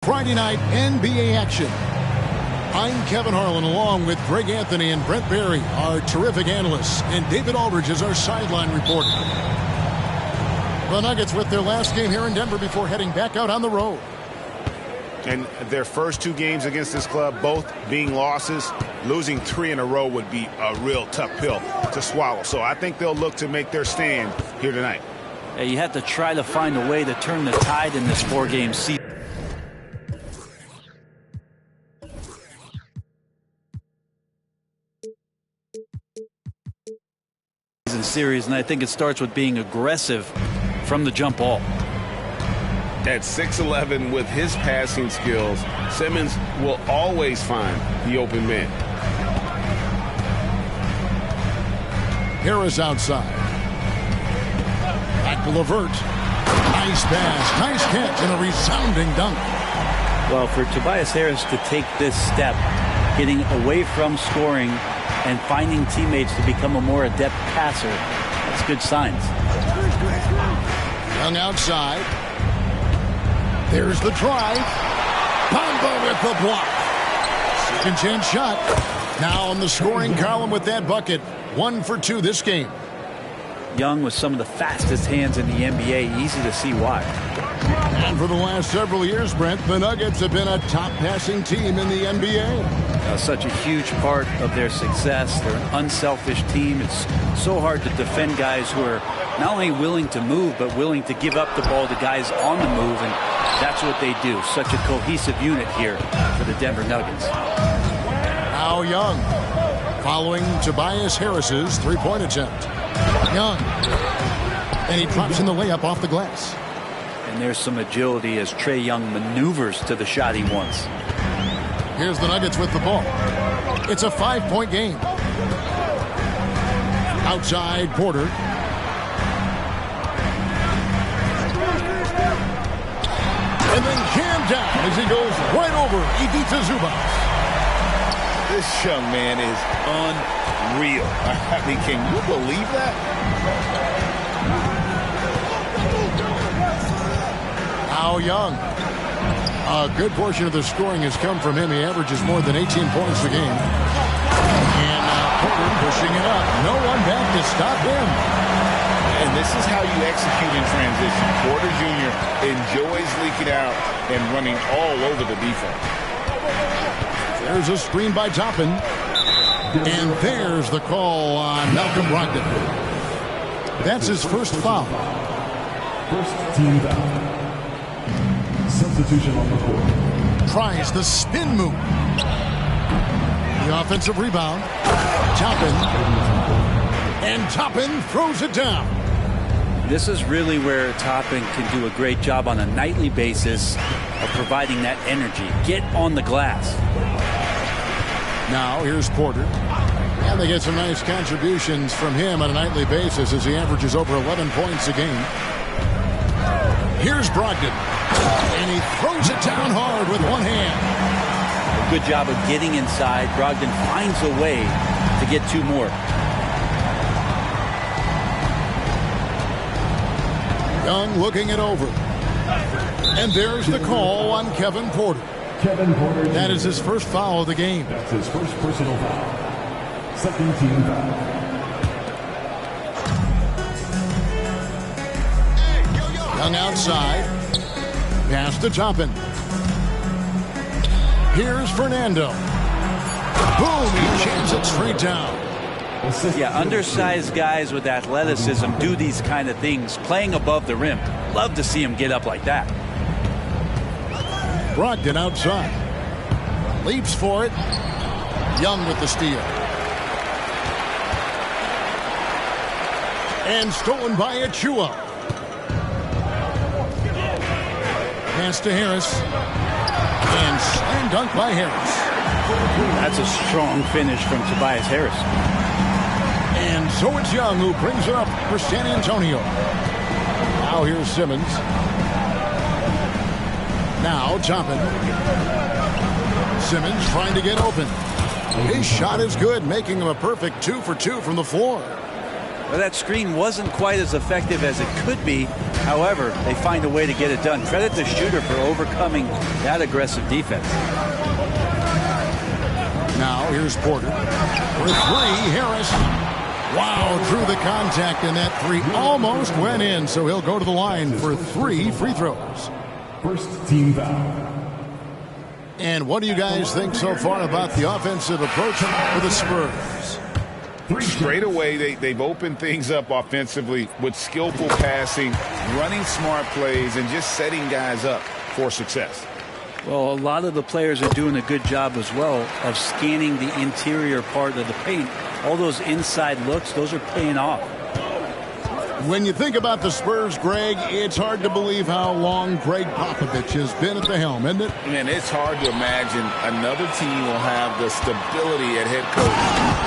Friday night NBA action. I'm Kevin Harlan along with Greg Anthony and Brent Barry, our terrific analysts, and David Aldridge is our sideline reporter. The Nuggets with their last game here in Denver before heading back out on the road. And their first two games against this club, both being losses, losing 3 in a row would be a real tough pill to swallow. So I think they'll look to make their stand here tonight. You have to try to find a way to turn the tide in this 4-game season. Series, and I think it starts with being aggressive from the jump ball. At 6'11" with his passing skills, Simmons will always find the open man. Harris outside. Back to LeVert. Nice pass, nice catch, and a resounding dunk. Well, for Tobias Harris to take this step, getting away from scoring and finding teammates to become a more adept passer, that's good signs. Young outside. There's the drive. Bamba with the block. Second chance shot. Now on the scoring column with that bucket. 1 for 2 this game. Young with some of the fastest hands in the NBA. Easy to see why. And for the last several years, Brent, the Nuggets have been a top passing team in the NBA. Such a huge part of their success. They're an unselfish team. It's so hard to defend guys who are not only willing to move, but willing to give up the ball to guys on the move, and that's what they do. Such a cohesive unit here for the Denver Nuggets. Now Young, following Tobias Harris's three-point attempt. Young, and he drops in the layup off the glass. And there's some agility as Trae Young maneuvers to the shot he wants. Here's the Nuggets with the ball. It's a 5-point game. Outside Porter. And then jammed down as he goes right over Ivica Zubac. This young man is unreal. I mean, can you believe that? Now Young. A good portion of the scoring has come from him. He averages more than 18 points a game. And Porter pushing it up. No one back to stop him. And this is how you execute in transition. Porter Jr. enjoys leaking out and running all over the defense. There's a screen by Toppin. And there's the call on Malcolm Brogdon. That's his first foul. First team foul. Substitution on the court. Tries the spin move. The offensive rebound. Toppin. And Toppin throws it down. This is really where Toppin can do a great job on a nightly basis of providing that energy. Get on the glass. Now here's Porter. And they get some nice contributions from him on a nightly basis as he averages over 11 points a game. Here's Brogdon. And he throws it down hard with one hand. A good job of getting inside. Brogdon finds a way to get two more. Young looking it over. And there's the call on Kevin Porter. Kevin Porter. That is his first foul of the game. That's his first personal foul. Second team foul. Young outside. Pass to Toppin. Here's Fernando. Boom! He jams it straight down. Yeah, undersized guys with athleticism do these kind of things, playing above the rim. Love to see him get up like that. Brogdon outside. Leaps for it. Young with the steal. And stolen by Achua. Pass to Harris. And slam dunk by Harris. That's a strong finish from Tobias Harris. And so it's Young who brings it up for San Antonio. Now here's Simmons. Now Toppin. Simmons trying to get open. His shot is good, making him a perfect 2 for 2 from the floor. Well, that screen wasn't quite as effective as it could be. However, they find a way to get it done. Credit the shooter for overcoming that aggressive defense. Now here's Porter. For three, Harris. Wow, drew the contact, and that three almost went in, so he'll go to the line for 3 free throws. First team foul. And what do you guys think so far about the offensive approach for the Spurs? Straight away, they've opened things up offensively with skillful passing, running smart plays, and just setting guys up for success. Well, a lot of the players are doing a good job as well of scanning the interior part of the paint. All those inside looks, those are paying off. When you think about the Spurs, Greg, it's hard to believe how long Greg Popovich has been at the helm, isn't it? Man, it's hard to imagine another team will have the stability at head coach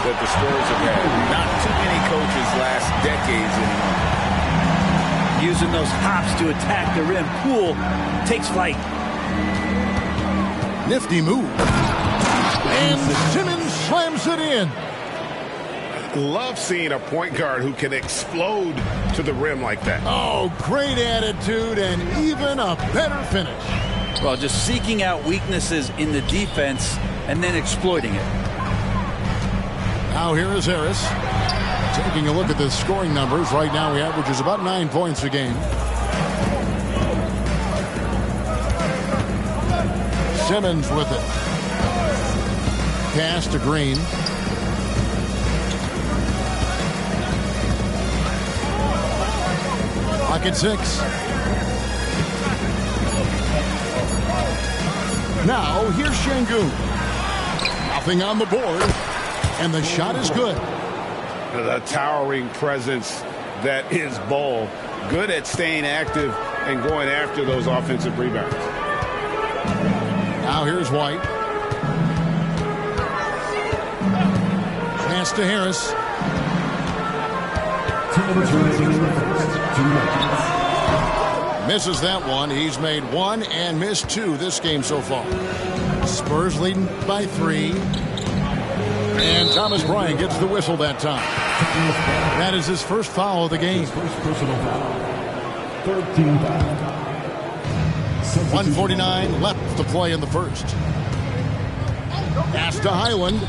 that the Spurs have had. Not too many coaches last decades anymore. Using those hops to attack the rim. Poole takes flight. Nifty move. And Simmons slams it in. Love seeing a point guard who can explode to the rim like that. Oh, great attitude and even a better finish. Well, just seeking out weaknesses in the defense and then exploiting it. Now here is Harris. Taking a look at the scoring numbers. Right now he averages about 9 points a game. Simmons with it. Pass to Green. Clock at 6. Now here's Şengün. Nothing on the board. And the shot is good. The towering presence that is Ball. Good at staying active and going after those offensive rebounds. Now here's White. Pass to Harris. Misses that one. He's made 1 and missed 2 this game so far. Spurs leading by 3. And Thomas Bryant gets the whistle that time. That is his first foul of the game. First personal foul. Third team foul. 1:49 left to play in the first. Pass to Highland.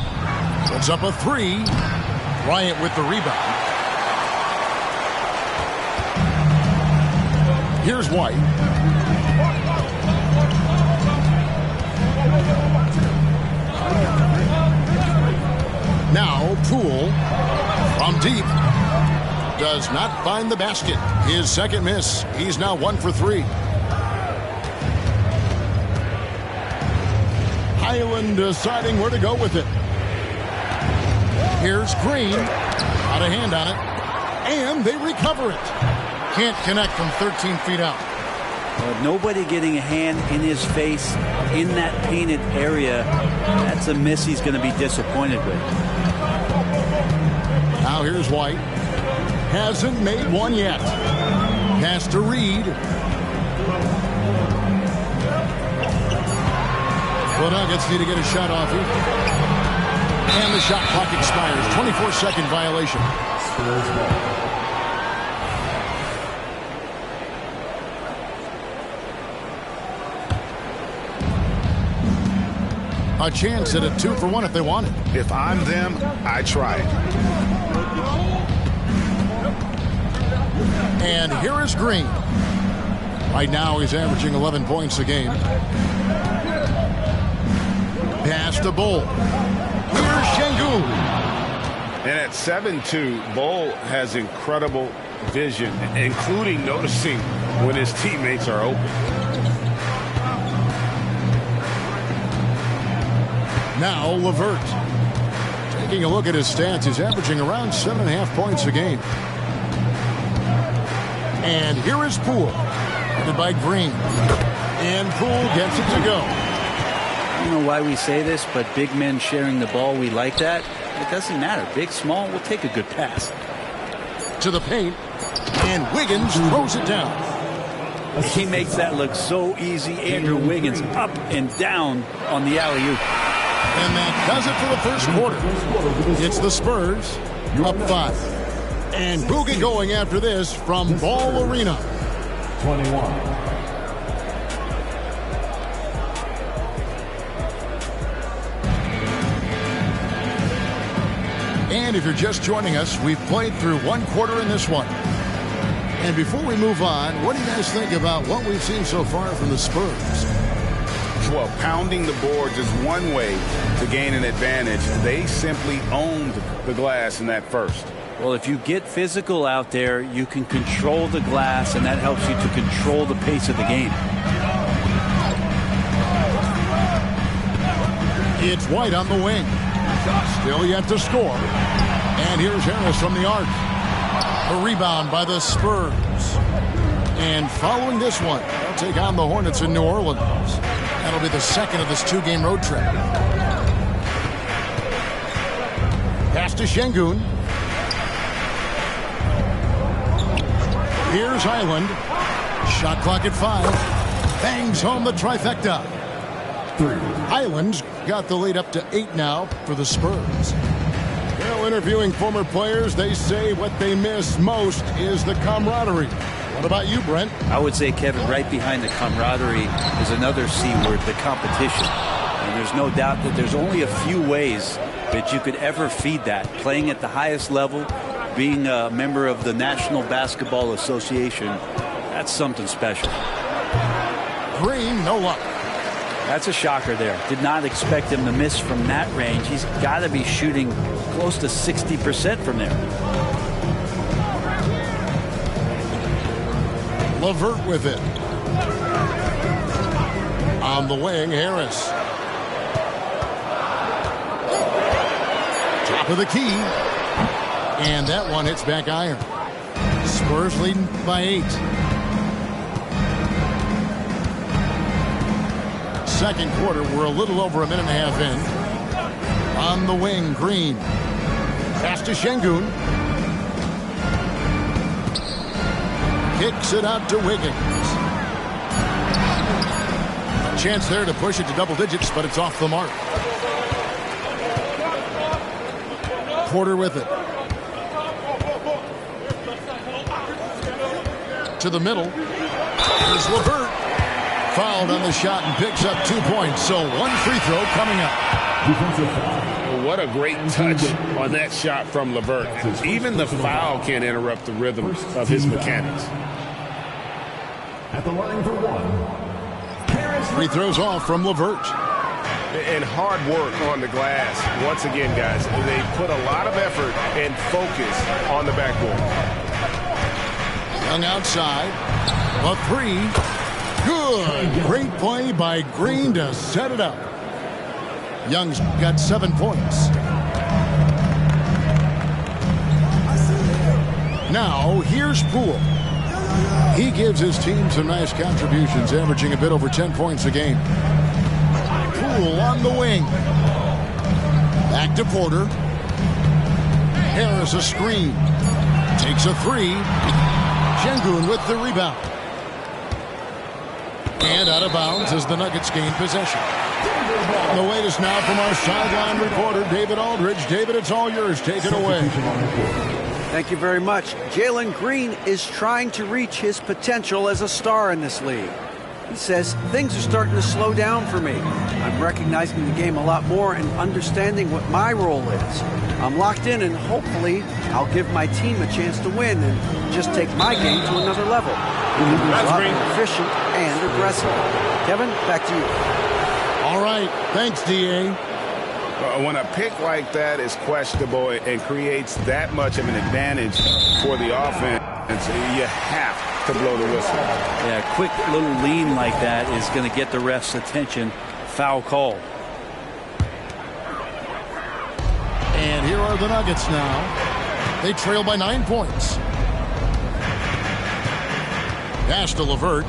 Puts up a 3. Bryant with the rebound. Here's White. Now Poole from deep. does not find the basket. His second miss. He's now 1 for 3. Highland deciding where to go with it. Here's Green. Got a hand on it. And they recover it. Can't connect from 13 feet out. Nobody getting a hand in his face in that painted area. That's a miss he's going to be disappointed with. Now here's White. Hasn't made one yet. Pass to Reed. The Nuggets need to get a shot off here. And the shot clock expires. 24-second violation. A chance at a 2-for-1 if they want it. If I'm them, I try it. And here is Green. Right now he's averaging 11 points a game. Pass to Bull. Here's Şengün. And at 7'2", Bull has incredible vision, including noticing when his teammates are open. Now LeVert. Taking a look at his stats, he's averaging around 7.5 points a game. And here is Poole. Headed by Green. And Poole gets it to go. I don't know why we say this, but big men sharing the ball, we like that. It doesn't matter. Big, small, we'll take a good pass. To the paint. And Wiggins throws it down. He makes that look so easy. Andrew Wiggins up and down on the alley-oop. And that does it for the first quarter. It's the Spurs up 5. And Boogie going after this from Ball Arena. 21. And if you're just joining us, we've played through one quarter in this one. And before we move on, what do you guys think about what we've seen so far from the Spurs? Well, pounding the boards is one way to gain an advantage. They simply owned the glass in that first. Well, if you get physical out there, you can control the glass, and that helps you to control the pace of the game. It's White on the wing. Still yet to score. And here's Harris from the arc. A rebound by the Spurs. And following this one, they'll take on the Hornets in New Orleans. That'll be the second of this 2-game road trip. Pass to Şengün. Here's Highland. Shot clock at 5. Bangs home the trifecta. Highland's got the lead up to 8 now for the Spurs. Well, interviewing former players, they say what they miss most is the camaraderie. What about you, Brent? I would say, Kevin, right behind the camaraderie is another C word, the competition. And there's no doubt that there's only a few ways that you could ever feed that. Playing at the highest level, being a member of the National Basketball Association, that's something special. Green, no luck. That's a shocker there. Did not expect him to miss from that range. He's got to be shooting close to 60% from there. LeVert with it. On the wing, Harris. Top of the key. And that one hits back iron. Spurs leading by 8. Second quarter, we're a little over a minute and a half in. On the wing, Green. Pass to Şengün. Kicks it out to Wiggins. Chance there to push it to double digits, but it's off the mark. Porter with it. To the middle. Here's LeVert. Fouled on the shot and picks up 2 points. So one free throw coming up. What a great touch on that shot from LeVert. Even the foul can't interrupt the rhythm of his mechanics. At the line for 1. Free throws off from LeVert. And hard work on the glass. Once again, guys, they put a lot of effort and focus on the backboard. Young outside. A three. Good. Great play by Green to set it up. Young's got 7 points. Now, here's Poole. He gives his team some nice contributions, averaging a bit over 10 points a game. Poole on the wing. Back to Porter. Harris a screen. Takes a three. Şengün with the rebound. And out of bounds as the Nuggets gain possession. The latest now from our sideline reporter, David Aldridge. David, it's all yours. Take it away. Thank you very much. Jalen Green is trying to reach his potential as a star in this league. He says, things are starting to slow down for me. I'm recognizing the game a lot more and understanding what my role is. I'm locked in, and hopefully I'll give my team a chance to win and just take my game to another level. He's a lot more efficient and aggressive. Kevin, back to you. All right. Thanks, D.A. When a pick like that is questionable and creates that much of an advantage for the offense, you have to blow the whistle. Yeah, a quick little lean like that is going to get the ref's attention. Foul call. And here are the Nuggets now. They trail by 9 points. Pass to LeVert.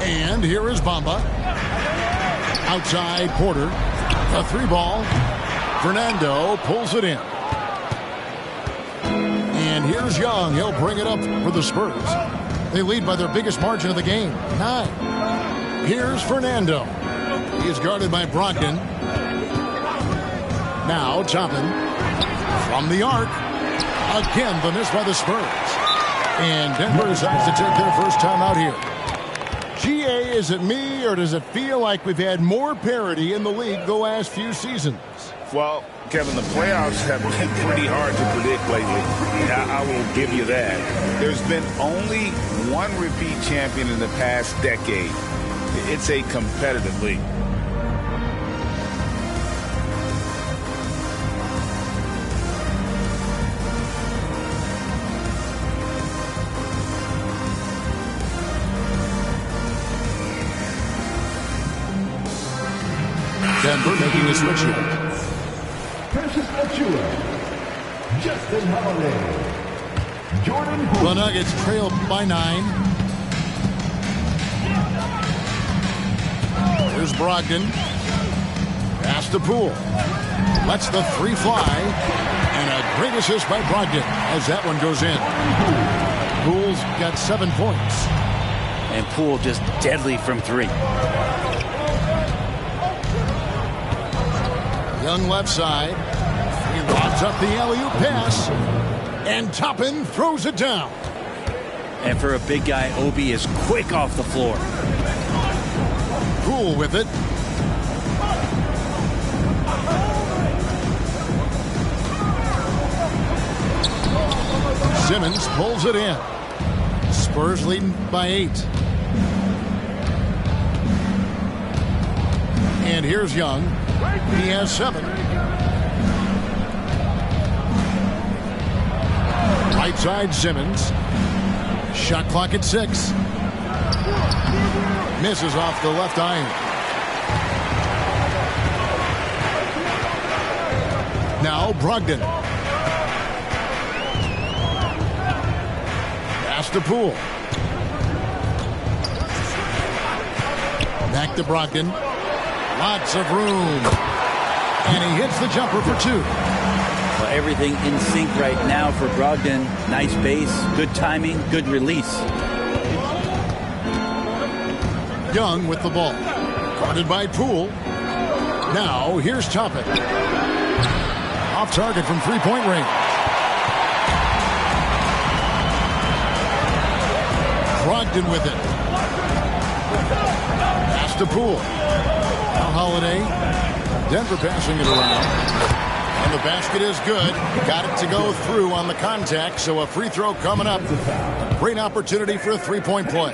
And here is Bamba. Outside Porter. A 3-ball. Fernando pulls it in. And here's Young. He'll bring it up for the Spurs. They lead by their biggest margin of the game, 9. Here's Fernando. He is guarded by Brogdon. Now Toppin from the arc. Again, the miss by the Spurs. And Denver decides to take their first time out here. GA, is it me, or does it feel like we've had more parity in the league the last few seasons? Well, Kevin, the playoffs have been pretty hard to predict lately. I will give you that. There's been only one repeat champion in the past decade. It's a competitive league. Denver making a switch here. Precious Achiuwa, Justin Holiday, Jordan Poole. The Nuggets trail by 9. Here's Brogdon. Pass to Poole. Lets the 3 fly. And a great assist by Brogdon as that one goes in. Poole's got 7 points. And Poole just deadly from 3. Young left side. He lobs up the alley-oop pass. And Toppin throws it down. And for a big guy, Obi is quick off the floor. Poole with it. Simmons pulls it in. Spurs leading by 8. And here's Young. He has 7. Right side Simmons. Shot clock at 6. Misses off the left iron. Now Brogdon. Pass to Poole. Back to Brogdon. Lots of room. And he hits the jumper for 2. Well, everything in sync right now for Brogdon. Nice base, good timing, good release. Young with the ball. Guarded by Poole. Now here's Toppin. Off target from 3-point range. Brogdon with it. Pass to Poole. Now Holiday. Denver passing it around. And the basket is good. Got it to go through on the contact, so a free throw coming up. A great opportunity for a 3-point play.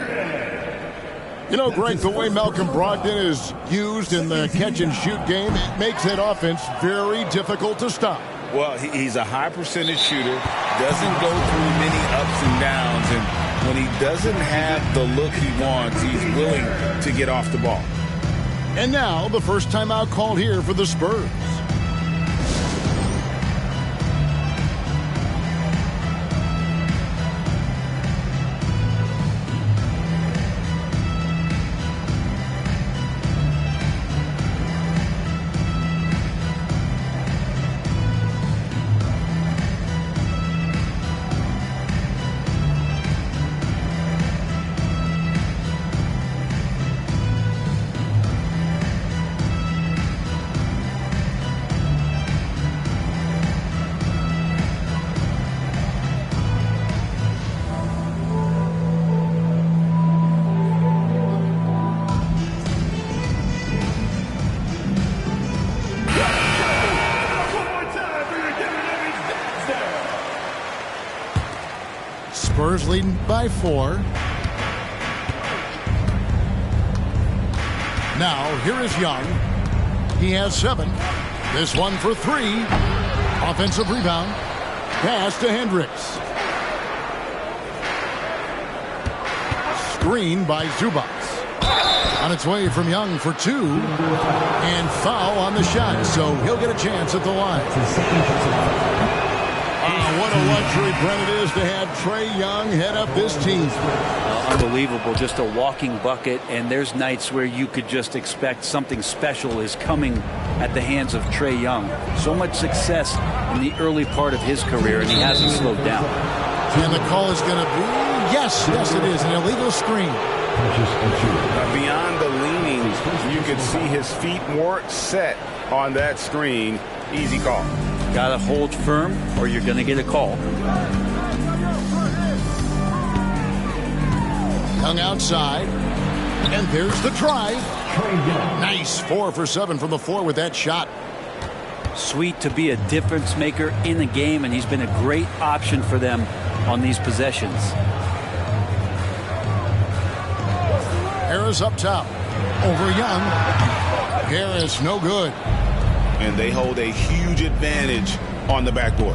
You know, Greg, the way Malcolm Brogdon is used in the catch-and-shoot game, it makes that offense very difficult to stop. Well, he's a high percentage shooter, doesn't go through many ups and downs, and when he doesn't have the look he wants, he's willing to get off the ball. And now the first timeout called here for the Spurs. Spurs leading by 4. Now here is Young. He has 7. This one for 3. Offensive rebound. Pass to Hendricks. Screen by Zubac. On its way from Young for 2. And foul on the shot, so he'll get a chance at the line. What a luxury, Brent, it is to have Trae Young head up this team. Unbelievable, just a walking bucket, and there's nights where you could just expect something special is coming at the hands of Trae Young. So much success in the early part of his career, and he hasn't slowed down. And the call is going to be, yes, it is, an illegal screen. Beyond the leaning, you could see his feet more set on that screen. Easy call. Got to hold firm or you're going to get a call. Young outside. And there's the try. Nice 4 for 7 from the floor with that shot. Sweet to be a difference maker in the game, and he's been a great option for them on these possessions. Harris up top. Over Young. Harris no good. And they hold a huge advantage on the backboard.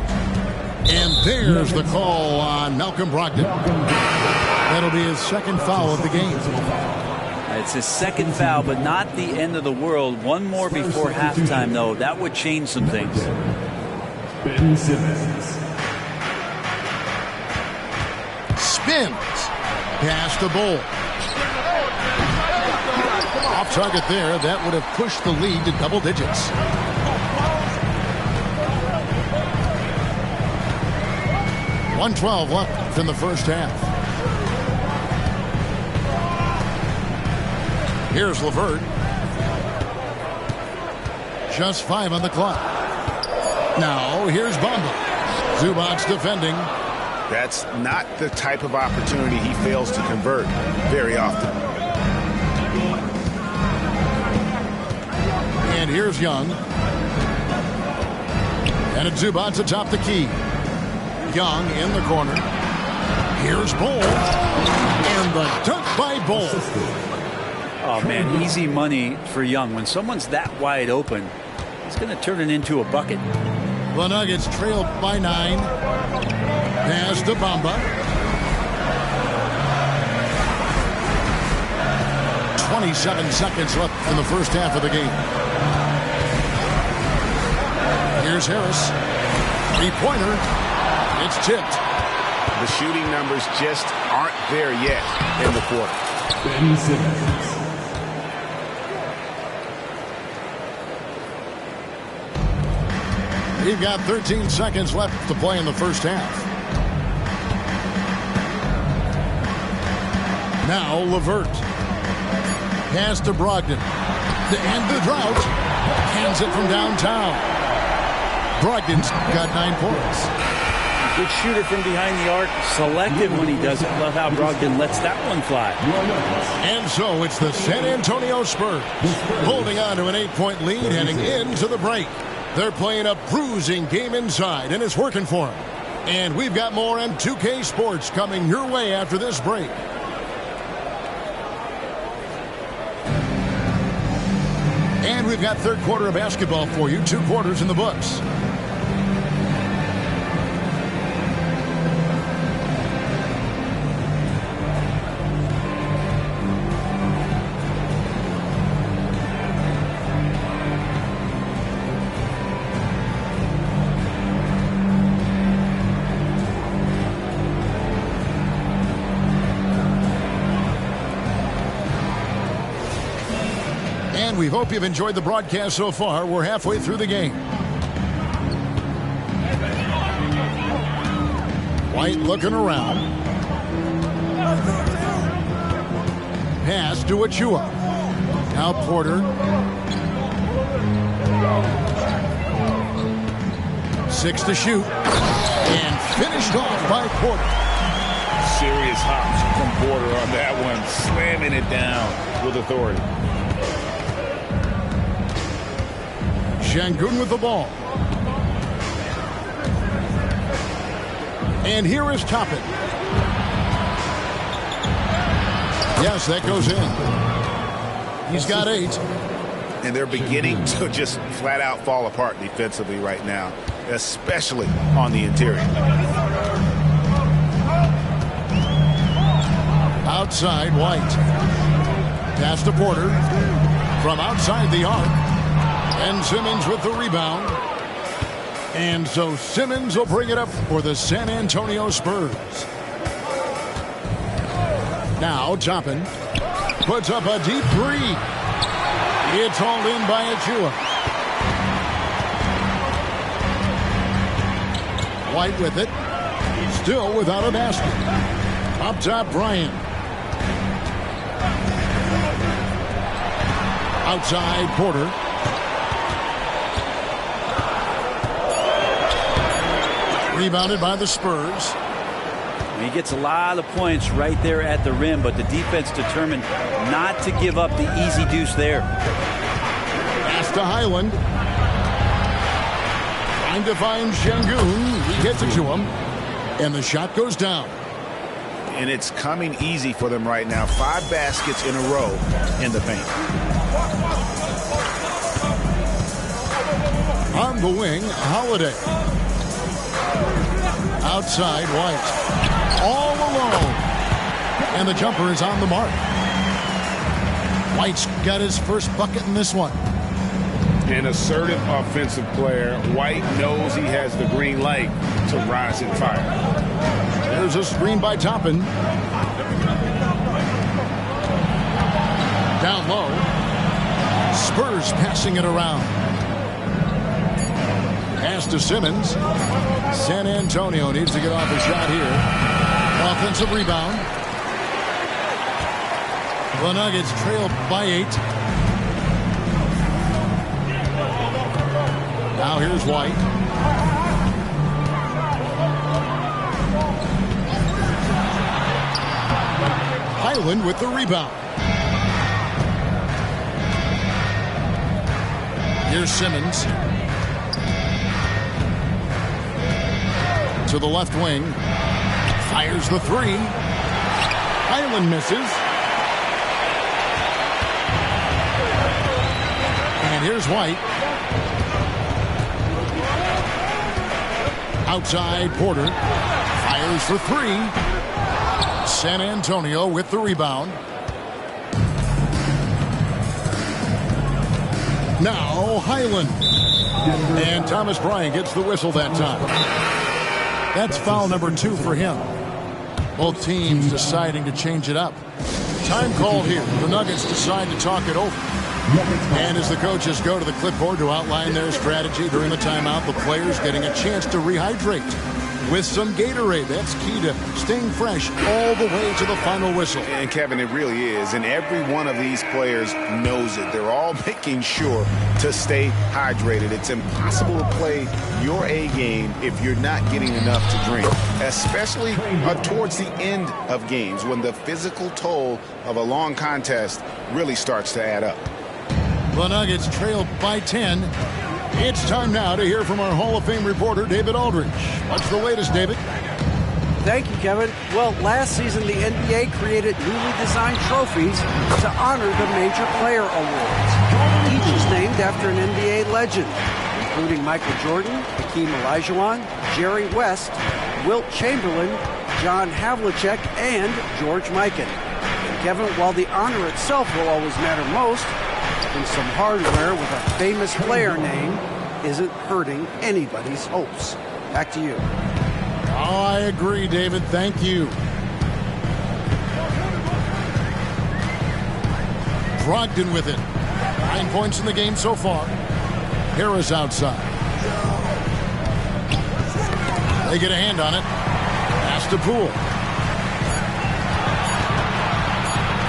And there's the call on Malcolm Brogdon. That'll be his second foul of the game. It's his second foul, but not the end of the world. One more before halftime, though. That would change some things. Ben Simmons. Spins. Pass to Bull. Off target there. That would have pushed the lead to double digits. .112 left in the first half. Here's LeVert. Just 5 on the clock. Now here's Bamba. Zubac defending. That's not the type of opportunity he fails to convert very often. And here's Young. And it's Zubac atop the key. Young in the corner. Here's Bull. And the dunk by Bull. Oh, man, easy money for Young. When someone's that wide open, it's going to turn it into a bucket. The Nuggets trailed by 9. Pass to Bamba. 27 seconds left in the first half of the game. Here's Harris. 3-pointer. It's tipped. The shooting numbers just aren't there yet in the quarter. Ben Simmons. We've got 13 seconds left to play in the first half. Now LeVert. Pass to Brogdon. To end the drought. Hands it from downtown. Brogdon's got 9 points. Good shooter from behind the arc. Selective when he does it. Love how Brogdon lets that one fly. And so it's the San Antonio Spurs holding on to an 8-point lead heading into the break. They're playing a bruising game inside, and it's working for them. And we've got more M2K Sports coming your way after this break. And we've got third quarter of basketball for you. 2 quarters in the books. And we hope you've enjoyed the broadcast so far. We're halfway through the game. White looking around. Pass to Achua. Now Porter. 6 to shoot. And finished off by Porter. Serious hops from Porter on that one. Slamming it down with authority. Şengün with the ball. And here is Toppin. Yes, that goes in. He's got 8. And they're beginning to just flat out fall apart defensively right now, especially on the interior. Outside, White. Pass to Porter. From outside the arc. And Simmons with the rebound. And so Simmons will bring it up for the San Antonio Spurs. Now Toppin puts up a deep 3. It's hauled in by Achua. White with it. Still without a basket. Up top, Bryant. Outside, Porter. Rebounded by the Spurs. He gets a lot of points right there at the rim, but the defense determined not to give up the easy deuce there. Pass to Highland. Trying to find Şengün. He gets it to him. And the shot goes down. And it's coming easy for them right now. 5 baskets in a row in the paint. On the wing, Holiday. Outside, White. All alone. And the jumper is on the mark. White's got his first bucket in this one. An assertive offensive player. White knows he has the green light to rise and fire. There's a screen by Toppin. Down low. Spurs passing it around. Pass to Simmons. San Antonio needs to get off a shot here. Offensive rebound. The Nuggets trail by 8. Now here's White. Highland with the rebound. Here's Simmons. To the left wing. Fires the 3. Highland misses. And here's White. Outside, Porter. Fires for 3. San Antonio with the rebound. Now Highland. And Thomas Bryant gets the whistle that time. That's foul number 2 for him. Both teams deciding to change it up. Time called here. The Nuggets decide to talk it over. And as the coaches go to the clipboard to outline their strategy during the timeout, the players getting a chance to rehydrate with some Gatorade. That's key to staying fresh all the way to the final whistle. And Kevin, it really is. And every one of these players knows it. They're all making sure to stay hydrated. It's impossible to play your A game if you're not getting enough to drink, especially towards the end of games when the physical toll of a long contest really starts to add up. The Nuggets trail by 10. It's time now to hear from our Hall of Fame reporter, David Aldridge. What's the latest, David? Thank you, Kevin. Well, last season, the NBA created newly designed trophies to honor the major player awards. Each is named after an NBA legend, including Michael Jordan, Hakeem Olajuwon, Jerry West, Wilt Chamberlain, John Havlicek, and George Mikan. And Kevin, while the honor itself will always matter most, and some hardware with a famous player name isn't hurting anybody's hopes. Back to you. Oh, I agree, David. Thank you. Brogdon with it. 9 points in the game so far. Harris outside. They get a hand on it. Pass to Poole.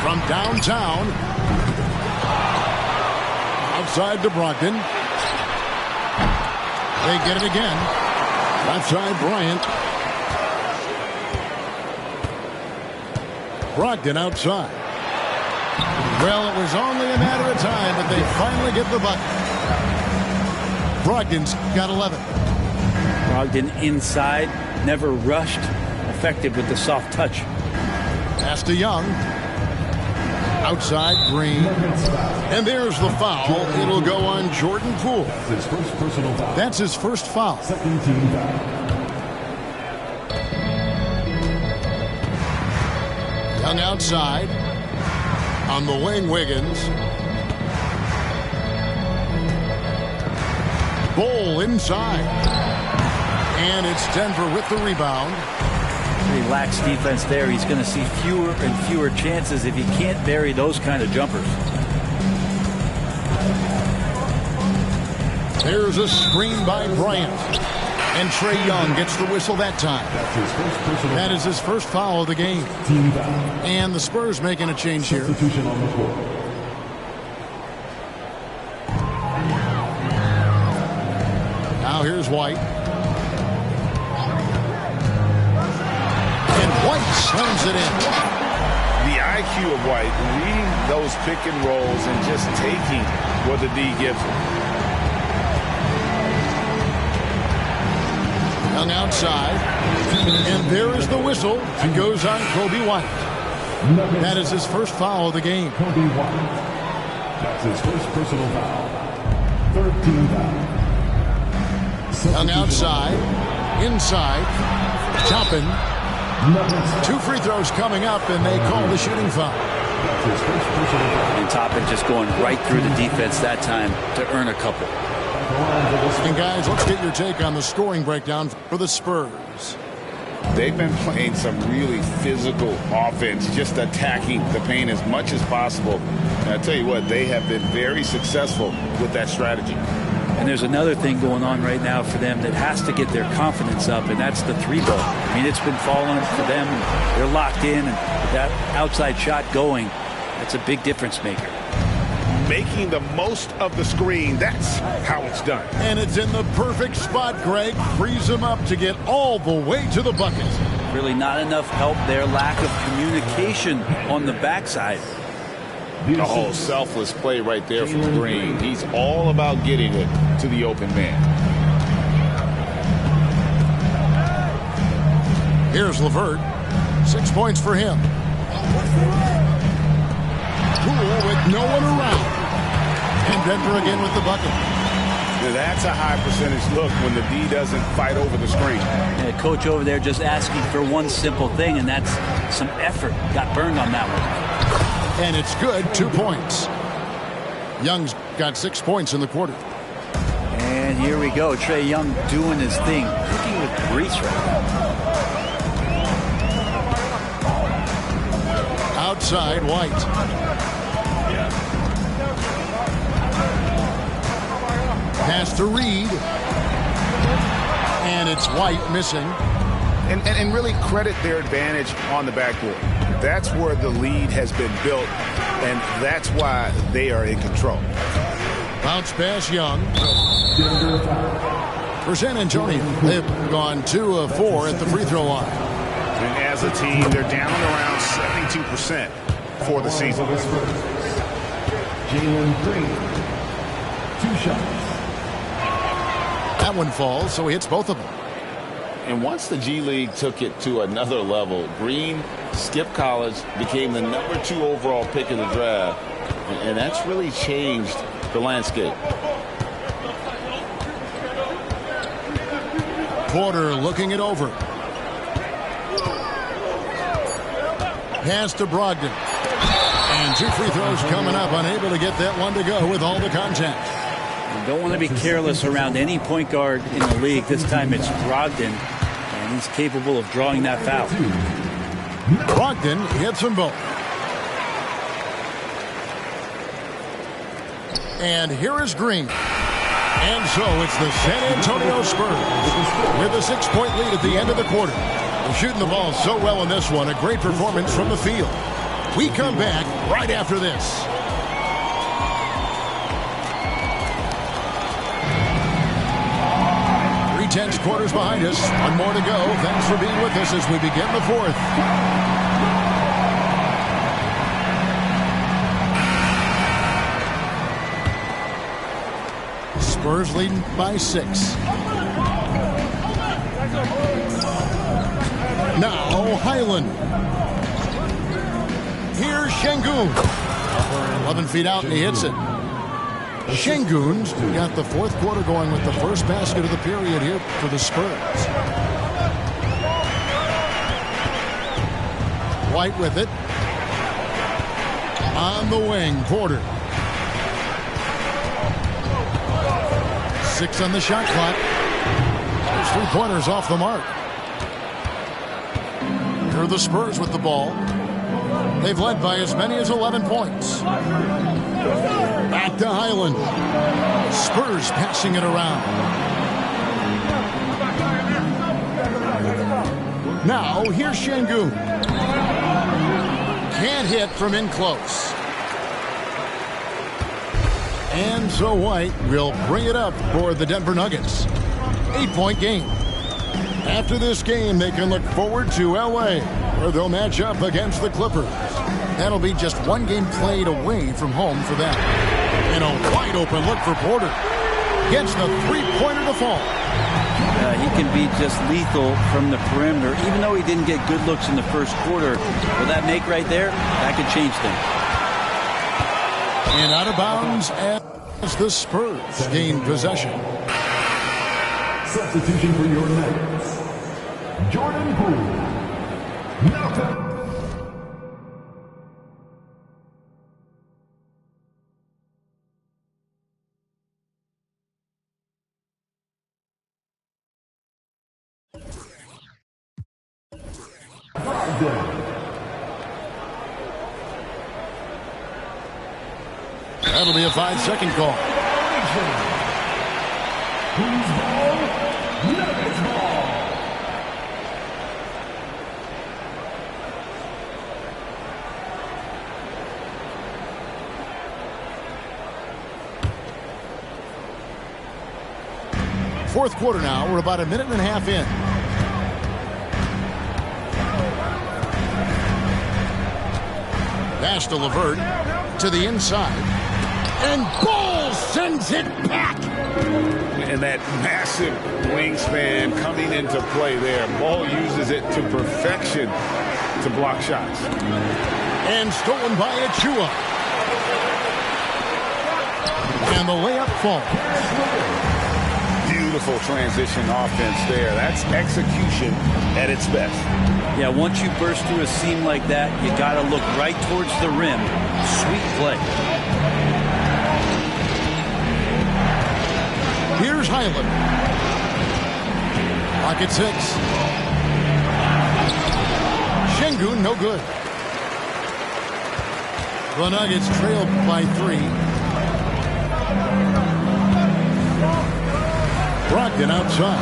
From downtown. Outside to Brogdon. They get it again. Left side, Bryant. Brogdon outside. Well, it was only a matter of time, but they finally get the bucket. Brogdon's got 11. Brogdon inside, never rushed, effective with the soft touch. Pass to Young. Outside, Green. And there's the foul. It'll go on Jordan Poole. His first personal foul. That's his first foul. Second team foul. Young outside. On the wing, Wiggins. Bol inside. And it's Denver with the rebound. Relaxed defense there. He's going to see fewer and fewer chances if he can't bury those kind of jumpers. There's a screen by Bryant. And Trae Young gets the whistle that time. That's his first personal That is his first foul of the game. team foul. And the Spurs making a change here. Substitution on the court. Now here's White. And White slams it in. The IQ of White, reading those pick and rolls and just taking what the D gives him. Young outside. And there is the whistle. It goes on Kobe White. That is his first foul of the game. Kobe White. That's his first personal foul. Third team foul. Young outside. Inside. Toppin. Two free throws coming up, and they call the shooting foul. That's his first personal foul. And Toppin just going right through the defense that time to earn a couple. And guys, let's get your take on the scoring breakdown for the Spurs. They've been playing some really physical offense, just attacking the paint as much as possible. And I tell you what, they have been very successful with that strategy. And there's another thing going on right now for them that has to get their confidence up, and that's the three ball. I mean, it's been falling for them. They're locked in, and that outside shot going, that's a big difference maker. Making the most of the screen, that's how it's done. And it's in the perfect spot, Greg. Frees him up to get all the way to the bucket. Really not enough help there. Lack of communication on the backside. Oh, selfless play right there from Green. He's all about getting it to the open man. Here's LeVert. 6 points for him. Poole with no one around. And Denver again with the bucket. Now that's a high percentage look when the D doesn't fight over the screen. And the coach over there just asking for one simple thing, and that's some effort. Got burned on that one. And it's good. 2 points. Young's got 6 points in the quarter. And here we go. Trae Young doing his thing. Cooking with grease right now. Outside, White. Pass to Reed. And it's White missing. And really credit their advantage on the backboard. That's where the lead has been built, and that's why they are in control. Bounce pass, Young. For San Antonio, they've gone 2 of 4 at the free throw line. And as a team, they're down around 72% for the season. Jalen Green. 2 shots. That one falls, so he hits both of them. And once the G League took it to another level, Green skipped college, became the #2 overall pick in the draft, and that's really changed the landscape. Porter looking it over. Pass to Brogdon. And 2 free throws coming up, unable to get that one to go with all the contact. You don't want to be careless around any point guard in the league. This time it's Brogdon, and he's capable of drawing that foul. Brogdon hits them both. And here is Green. And so it's the San Antonio Spurs with a 6-point lead at the end of the quarter. They're shooting the ball so well in this one. A great performance from the field. We come back right after this. 3/10 quarters behind us. One more to go. Thanks for being with us as we begin the fourth. Spurs leading by 6. Now Highland. Here's Şengün. 11 feet out and he hits it. Şengün's got the fourth quarter going with the first basket of the period here for the Spurs. White with it. On the wing, Porter. 6 on the shot clock. There's 3-pointers off the mark. Here are the Spurs with the ball. They've led by as many as 11 points. Back to Highland. Spurs passing it around. Now here's Şengün. Can't hit from in close. And so White will bring it up for the Denver Nuggets. 8-point game. After this game, they can look forward to L.A., where they'll match up against the Clippers. That'll be just one game played away from home for them. And a wide open look for Porter. Gets the three-pointer to fall. He can be just lethal from the perimeter. Even though he didn't get good looks in the first quarter, will that make right there? That could change things. And out of bounds as the Spurs gain possession. Substitution for your Nuggets. Jordan Poole. Malcolm. That'll be a 5-second call. Who's ball? Nuggets ball. Fourth quarter now. We're about a minute and a half in. Pass to LeVert to the inside. And Ball sends it back. And that massive wingspan coming into play there. Ball uses it to perfection to block shots. And stolen by Achua. And the layup falls. Beautiful transition offense there. That's execution at its best. Yeah, once you burst through a seam like that, you got to look right towards the rim. Sweet play. Here's Highland. Pocket 6. Şengün, no good. The Nuggets trailed by 3. Brogdon outside.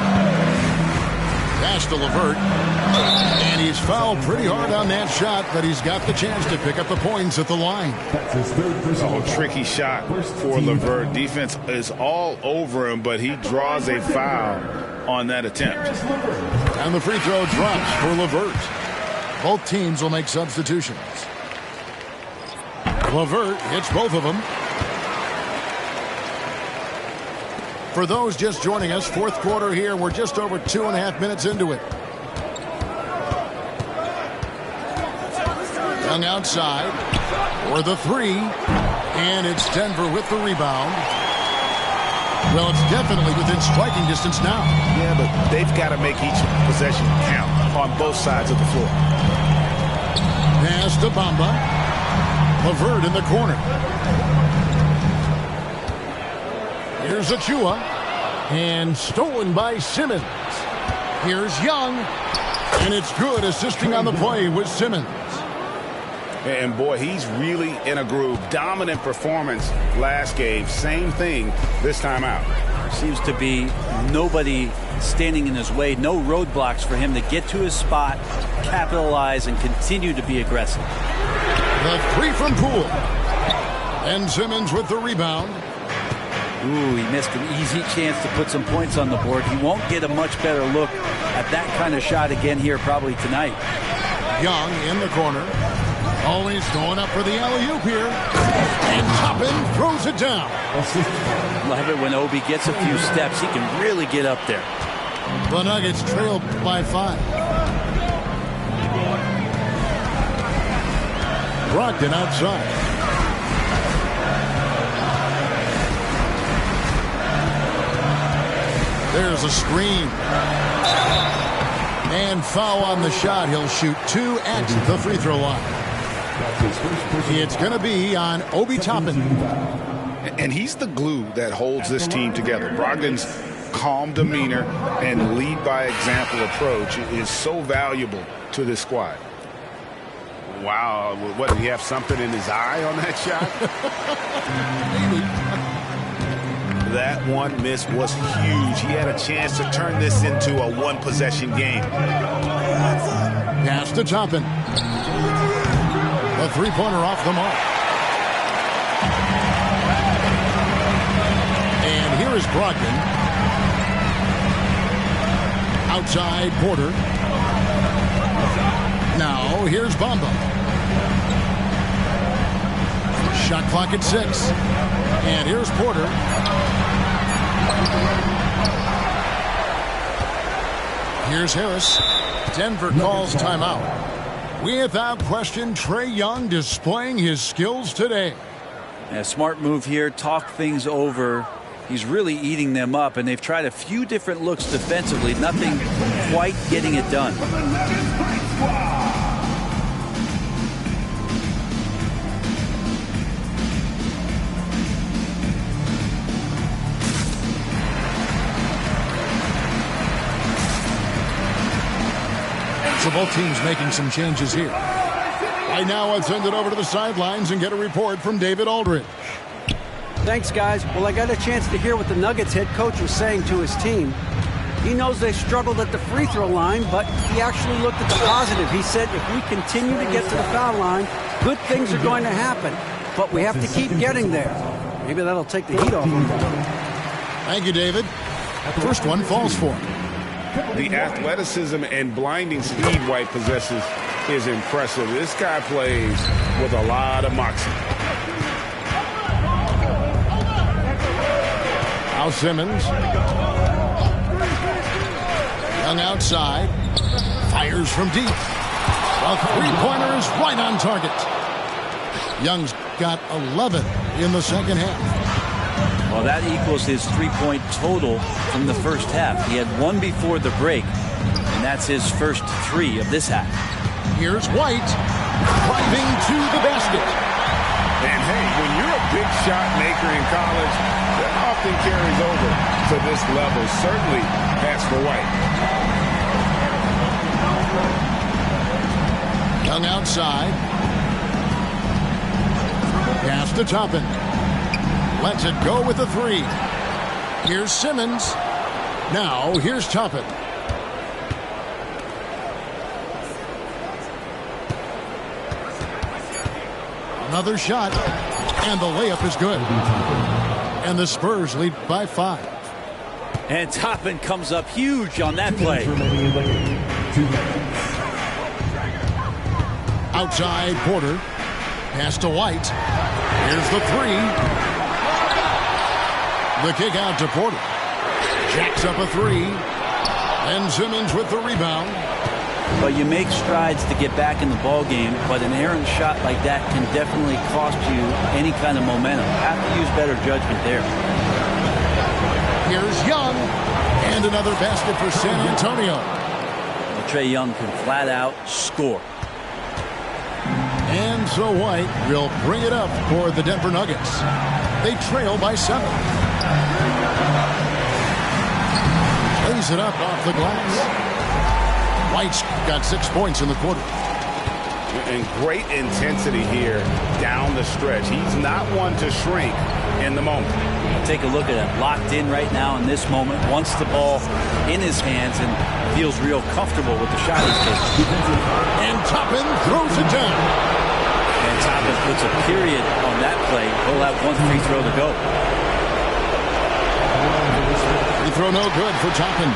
Pass to LeVert. And he's fouled pretty hard on that shot, but he's got the chance to pick up the points at the line. That's his third personal. Tricky shot for LeVert. Defense is all over him, but he draws a foul on that attempt. And the free throw drops for LeVert. Both teams will make substitutions. LeVert hits both of them. For those just joining us, fourth quarter here. We're just over 2.5 minutes into it. Young outside for the 3. And it's Denver with the rebound. Well, it's definitely within striking distance now. Yeah, but they've got to make each possession count on both sides of the floor. Pass to Bamba. LeVert in the corner. Here's Achua. And stolen by Simmons. Here's Young. And it's good, assisting on the play with Simmons. And boy, he's really in a groove. Dominant performance last game. Same thing this time out. Seems to be nobody standing in his way. No roadblocks for him to get to his spot, capitalize, and continue to be aggressive. The three from Poole. And Simmons with the rebound. Ooh, he missed an easy chance to put some points on the board. He won't get a much better look at that kind of shot again here probably tonight. Young in the corner. Always going up for the alley-oop here. And Toppin throws it down. Love it when Obi gets a few steps. He can really get up there. The Nuggets trail by 5. Brogdon outside. There's a screen. And foul on the shot. He'll shoot 2 at the free throw line. It's going to be on Obi Toppin. And he's the glue that holds this team together. Brogdon's calm demeanor and lead by example approach is so valuable to this squad. Wow, what, did he have something in his eye on that shot? That one miss was huge. He had a chance to turn this into a one-possession game. Pass to Toppin. A three-pointer off the mark. And here is Brogdon. Outside Porter. Now here's Bamba. Shot clock at 6. And here's Porter. Here's Harris. Denver calls timeout. Without question, Trae Young displaying his skills today. A smart move here. Talk things over. He's really eating them up, and they've tried a few different looks defensively. Nothing quite getting it done. So both teams making some changes here. Right now, let's send it over to the sidelines and get a report from David Aldridge. Thanks, guys. Well, I got a chance to hear what the Nuggets head coach was saying to his team. He knows they struggled at the free throw line, but he actually looked at the positive. He said if we continue to get to the foul line, good things are going to happen, but we have to keep getting there. Maybe that'll take the heat off him. Thank you, David. First one falls for him. The athleticism and blinding speed White possesses is impressive. This guy plays with a lot of moxie. Now Simmons. Young outside. Fires from deep. A three-pointer is right on target. Young's got 11 in the second half. Well, that equals his three-point total from the first half. He had one before the break, and that's his first 3 of this half. Here's White driving to the basket. And hey, when you're a big shot maker in college, that often carries over to this level. Certainly that's for White. Young outside. Pass to Toppin. Lets it go with the 3. Here's Simmons. Now here's Toppin. Another shot, and the layup is good. And the Spurs lead by 5. And Toppin comes up huge on that play. Outside Porter. Pass to White. Here's the 3. The kick out to Porter. Jacks up a 3. And Simmons with the rebound. Well, you make strides to get back in the ball game, but an errant shot like that can definitely cost you any kind of momentum. Have to use better judgment there. Here's Young. And another basket for San Antonio. Well, Trae Young can flat out score. And so White will bring it up for the Denver Nuggets. They trail by 7. Lays it up off the glass. White's got 6 points in the quarter. And great intensity here down the stretch. He's not one to shrink in the moment. Take a look at him, locked in right now in this moment, wants the ball in his hands and feels real comfortable with the shot he's taking. And Toppin throws it down. And Toppin puts a period on that play. He'll have one free throw to go. The throw no good for Toppin.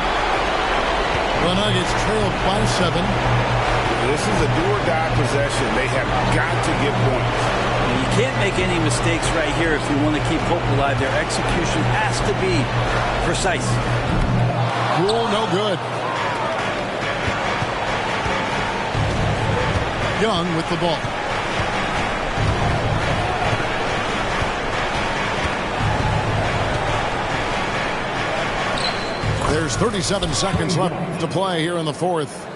The Nuggets trail by 7. This is a do-or-die possession. They have got to get points. And you can't make any mistakes right here if you want to keep hope alive. Their execution has to be precise. Rule no good. Young with the ball. There's 37 seconds left to play here in the fourth.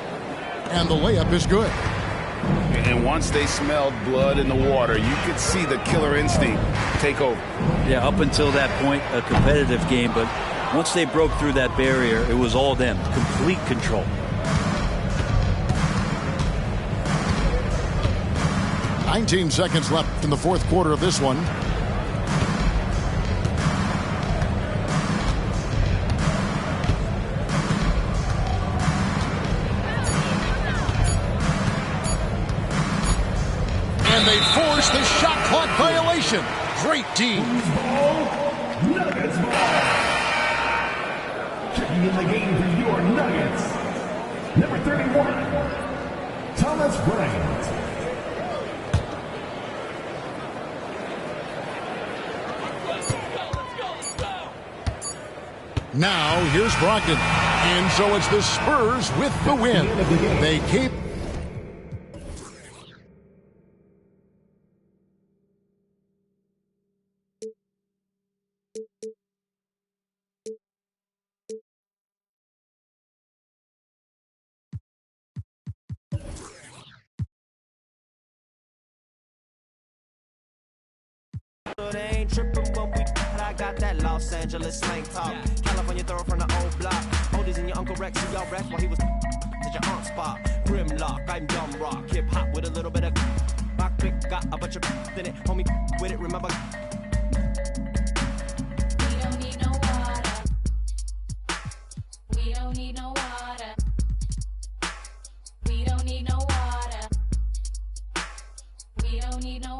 And the layup is good. And once they smelled blood in the water, you could see the killer instinct take over. Yeah, up until that point, a competitive game. But once they broke through that barrier, it was all them. Complete control. "19 seconds left in the fourth quarter of this one. And they force the shot clock violation. Great team. Nuggets ball. Checking in the game for your Nuggets. Number 31, Thomas Bryant. Now here's Brogdon. And so it's the Spurs with the win. They keep They ain't tripping when we I got that Los Angeles slang talk. California throw from the old block. Oldies and your Uncle Rex, who y'all wrecked while he was at your aunt's spot. Grimlock, I'm dumb rock. Hip hop with a little bit of my quick got a bunch of in it. Homie with it, remember. We don't need no water. We don't need no water. We don't need no water. We don't need no